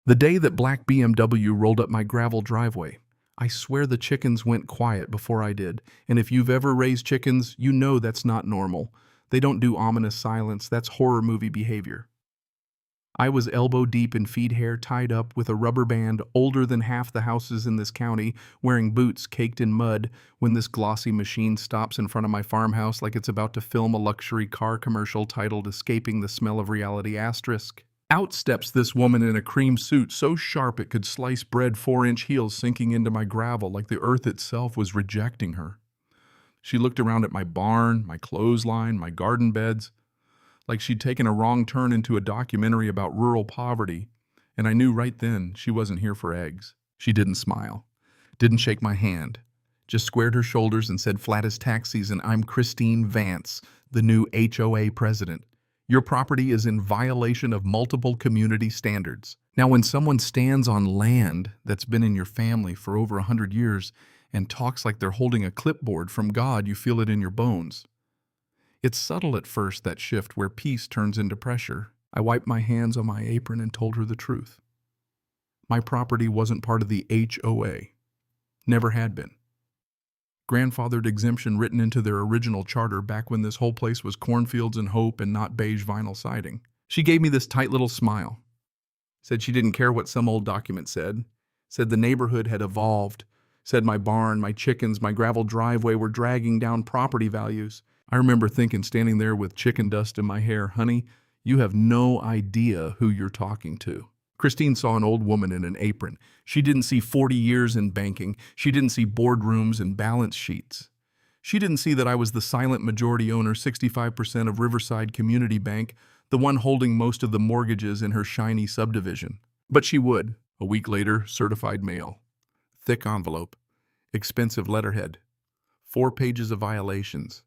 The day that black BMW rolled up my gravel driveway, I swear the chickens went quiet before I did, and if you've ever raised chickens, you know that's not normal. They don't do ominous silence, that's horror movie behavior. I was elbow deep in feed hair tied up with a rubber band older than half the houses in this county, wearing boots caked in mud when this glossy machine stops in front of my farmhouse like it's about to film a luxury car commercial titled Escaping the Smell of Reality *. Out steps this woman in a cream suit so sharp it could slice bread 4-inch heels sinking into my gravel like the earth itself was rejecting her. She looked around at my barn, my clothesline, my garden beds, like she'd taken a wrong turn into a documentary about rural poverty, and I knew right then she wasn't here for eggs. She didn't smile, didn't shake my hand, just squared her shoulders and said flat as tax season, "I'm Christine Vance, the new HOA president. Your property is in violation of multiple community standards." Now, when someone stands on land that's been in your family for over 100 years and talks like they're holding a clipboard from God, you feel it in your bones. It's subtle at first, that shift where peace turns into pressure. I wiped my hands on my apron and told her the truth. My property wasn't part of the HOA. Never had been. Grandfathered exemption written into their original charter back when this whole place was cornfields and hope and not beige vinyl siding. She gave me this tight little smile. Said she didn't care what some old document said. Said the neighborhood had evolved. Said my barn, my chickens, my gravel driveway were dragging down property values. I remember thinking, standing there with chicken dust in my hair, honey, you have no idea who you're talking to. Christine saw an old woman in an apron. She didn't see 40 years in banking. She didn't see boardrooms and balance sheets. She didn't see that I was the silent majority owner, 65% of Riverside Community Bank, the one holding most of the mortgages in her shiny subdivision. But she would. A week later, certified mail. Thick envelope. Expensive letterhead. 4 pages of violations.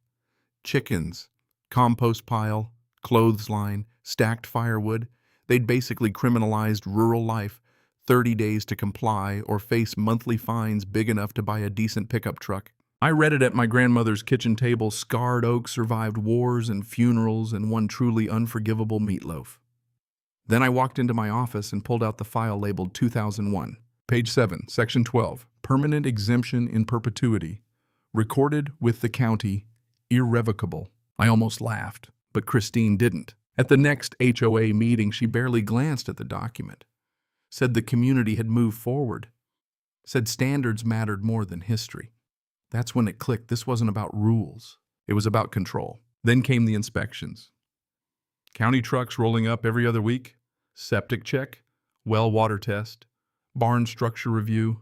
Chickens, compost pile, clothesline, stacked firewood. They'd basically criminalized rural life, 30 days to comply or face monthly fines big enough to buy a decent pickup truck. I read it at my grandmother's kitchen table. Scarred oak survived wars and funerals and one truly unforgivable meatloaf. Then I walked into my office and pulled out the file labeled 2001. Page 7, Section 12, Permanent Exemption in Perpetuity. Recorded with the county. Irrevocable. I almost laughed, but Christine didn't. At the next HOA meeting, she barely glanced at the document. Said the community had moved forward. Said standards mattered more than history. That's when it clicked. This wasn't about rules. It was about control. Then came the inspections. County trucks rolling up every other week. Septic check. Well water test. Barn structure review.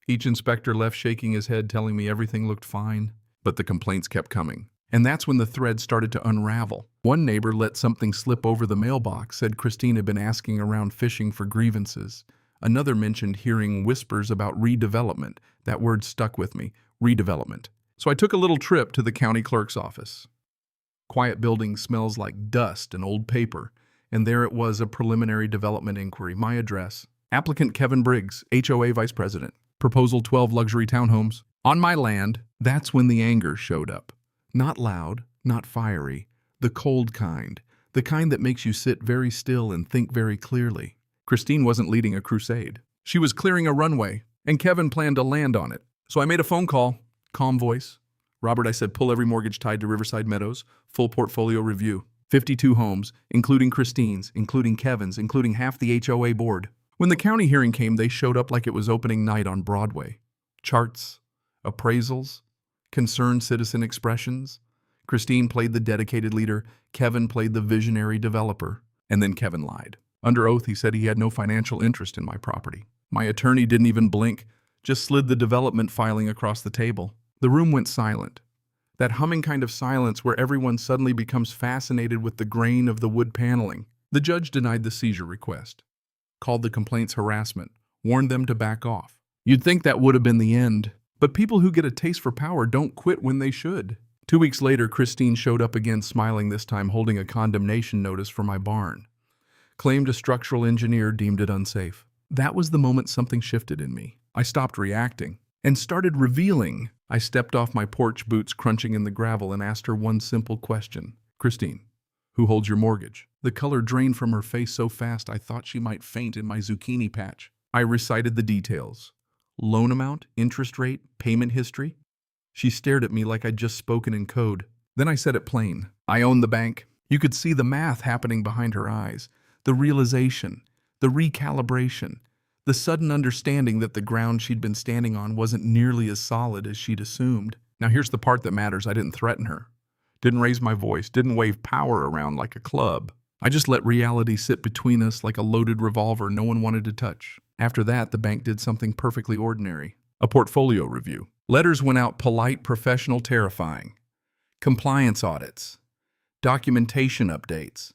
Each inspector left shaking his head, telling me everything looked fine. But the complaints kept coming. And that's when the thread started to unravel. One neighbor let something slip over the mailbox, said Christine had been asking around fishing for grievances. Another mentioned hearing whispers about redevelopment. That word stuck with me, redevelopment. So I took a little trip to the county clerk's office. Quiet building smells like dust and old paper. And there it was, a preliminary development inquiry. My address. Applicant Kevin Briggs, HOA Vice President. Proposal 12 luxury townhomes. On my land. That's when the anger showed up. Not loud, not fiery, the cold kind, the kind that makes you sit very still and think very clearly. Christine wasn't leading a crusade. She was clearing a runway, and Kevin planned to land on it. So I made a phone call, calm voice. Robert, I said, pull every mortgage tied to Riverside Meadows, full portfolio review. 52 homes, including Christine's, including Kevin's, including half the HOA board. When the county hearing came, they showed up like it was opening night on Broadway. Charts, appraisals, concerned citizen expressions. Christine played the dedicated leader. Kevin played the visionary developer. And then Kevin lied. Under oath, he said he had no financial interest in my property. My attorney didn't even blink, just slid the development filing across the table. The room went silent. That humming kind of silence where everyone suddenly becomes fascinated with the grain of the wood paneling. The judge denied the seizure request, called the complaints harassment, warned them to back off. You'd think that would have been the end. But people who get a taste for power don't quit when they should. 2 weeks later, Christine showed up again, smiling, this time holding a condemnation notice for my barn. Claimed a structural engineer deemed it unsafe. That was the moment something shifted in me. I stopped reacting and started revealing. I stepped off my porch, boots crunching in the gravel, and asked her one simple question. Christine, Who holds your mortgage? The color drained from her face so fast I thought she might faint in my zucchini patch. I recited the details. Loan amount, interest rate, payment history. She stared at me like I'd just spoken in code. Then I said it plain. I own the bank. You could see the math happening behind her eyes. The realization, the recalibration, the sudden understanding that the ground she'd been standing on wasn't nearly as solid as she'd assumed. Now here's the part that matters. I didn't threaten her. Didn't raise my voice, didn't wave power around like a club. I just let reality sit between us like a loaded revolver no one wanted to touch. After that, the bank did something perfectly ordinary. A portfolio review. Letters went out polite, professional, terrifying. Compliance audits. Documentation updates.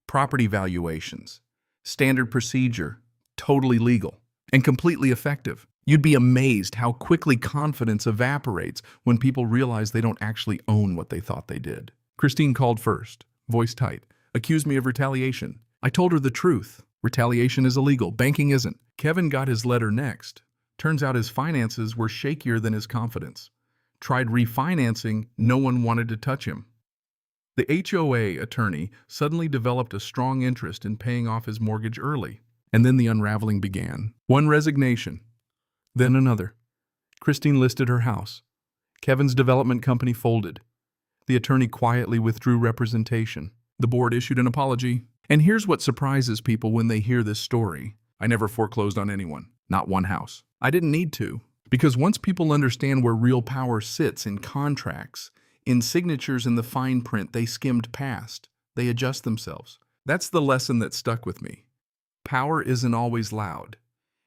Property valuations. Standard procedure. Totally legal. And completely effective. You'd be amazed how quickly confidence evaporates when people realize they don't actually own what they thought they did. Christine called first, voice tight, accused me of retaliation. I told her the truth. Retaliation is illegal, banking isn't. Kevin got his letter next. Turns out his finances were shakier than his confidence. Tried refinancing, no one wanted to touch him. The HOA attorney suddenly developed a strong interest in paying off his mortgage early. And then the unraveling began. One resignation. Then another. Christine listed her house. Kevin's development company folded. The attorney quietly withdrew representation. The board issued an apology. And here's what surprises people when they hear this story. I never foreclosed on anyone. Not one house. I didn't need to. Because once people understand where real power sits in contracts, in signatures in the fine print they skimmed past, they adjust themselves. That's the lesson that stuck with me. Power isn't always loud.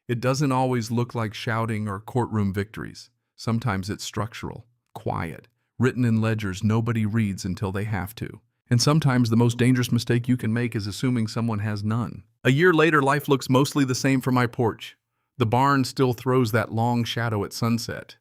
It doesn't always look like shouting or courtroom victories. Sometimes it's structural, quiet, written in ledgers nobody reads until they have to. And sometimes the most dangerous mistake you can make is assuming someone has none. A year later, life looks mostly the same for my porch. The barn still throws that long shadow at sunset.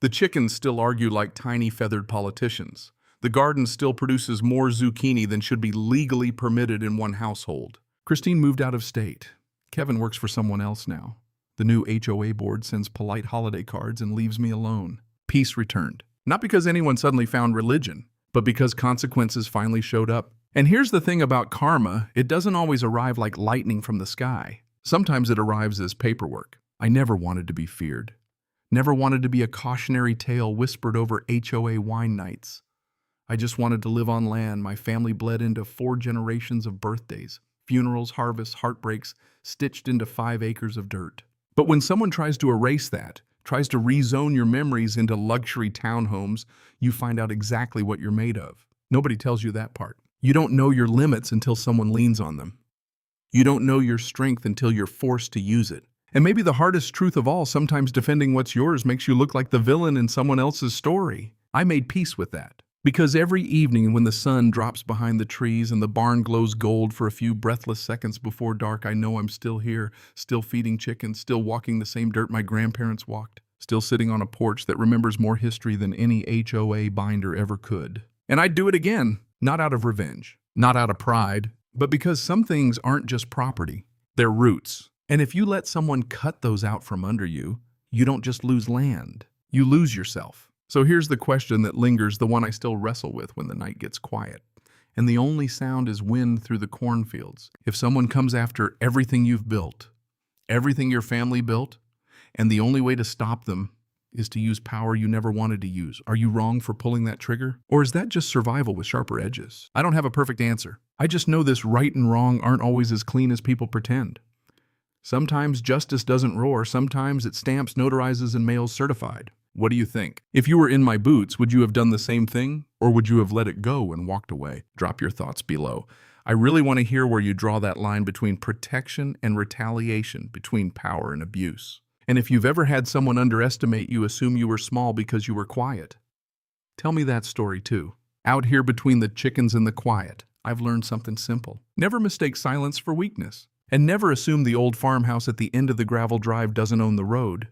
The chickens still argue like tiny feathered politicians. The garden still produces more zucchini than should be legally permitted in one household. Christine moved out of state. Kevin works for someone else now. The new HOA board sends polite holiday cards and leaves me alone. Peace returned. Not because anyone suddenly found religion, but because consequences finally showed up. And here's the thing about karma, it doesn't always arrive like lightning from the sky. Sometimes it arrives as paperwork. I never wanted to be feared. Never wanted to be a cautionary tale whispered over HOA wine nights. I just wanted to live on land my family bled into 4 generations of birthdays, funerals, harvests, heartbreaks, stitched into 5 acres of dirt. But when someone tries to erase that, tries to rezone your memories into luxury townhomes, you find out exactly what you're made of. Nobody tells you that part. You don't know your limits until someone leans on them. You don't know your strength until you're forced to use it. And maybe the hardest truth of all, sometimes defending what's yours makes you look like the villain in someone else's story. I made peace with that. Because every evening when the sun drops behind the trees and the barn glows gold for a few breathless seconds before dark, I know I'm still here, still feeding chickens, still walking the same dirt my grandparents walked, still sitting on a porch that remembers more history than any HOA binder ever could. And I'd do it again, not out of revenge, not out of pride, but because some things aren't just property, they're roots. And if you let someone cut those out from under you, you don't just lose land, you lose yourself. So here's the question that lingers, the one I still wrestle with when the night gets quiet. And the only sound is wind through the cornfields. If someone comes after everything you've built, everything your family built, and the only way to stop them is to use power you never wanted to use, are you wrong for pulling that trigger? Or is that just survival with sharper edges? I don't have a perfect answer. I just know this right and wrong aren't always as clean as people pretend. Sometimes justice doesn't roar, sometimes it stamps, notarizes, and mails certified. What do you think? If you were in my boots, would you have done the same thing? Or would you have let it go and walked away? Drop your thoughts below. I really want to hear where you draw that line between protection and retaliation, between power and abuse. And if you've ever had someone underestimate you, assume you were small because you were quiet, tell me that story too. Out here between the chickens and the quiet, I've learned something simple. Never mistake silence for weakness. And never assume the old farmhouse at the end of the gravel drive doesn't own the road.